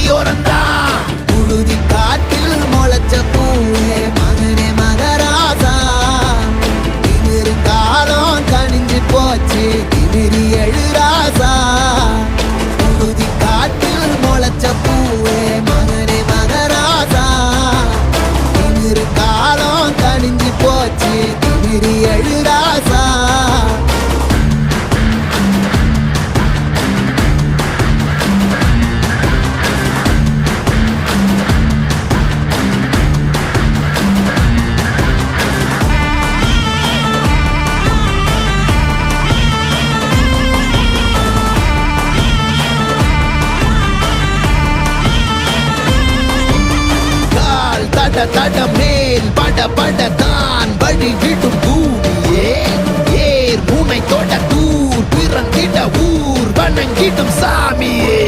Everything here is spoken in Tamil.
சாலையோரந்தான். புழுதி காட்டில் முளைச்ச பூவே மகனே மகராசா, திமிரு காலம் கணிஞ்சு போச்சு திமிரி எழுராசா. புழுதி காட்டில் முளைச்ச பூவே மகனே மகராசா, திமிரு காலம் கணிஞ்சு போச்சு திமிரி எழுராசா. தட மேல் பட படத்தான் வழி விடும் பூமியே. ஏர் முனை தொட தூர் பிறந்திட ஊர் வணங்கிடும் சாமியே.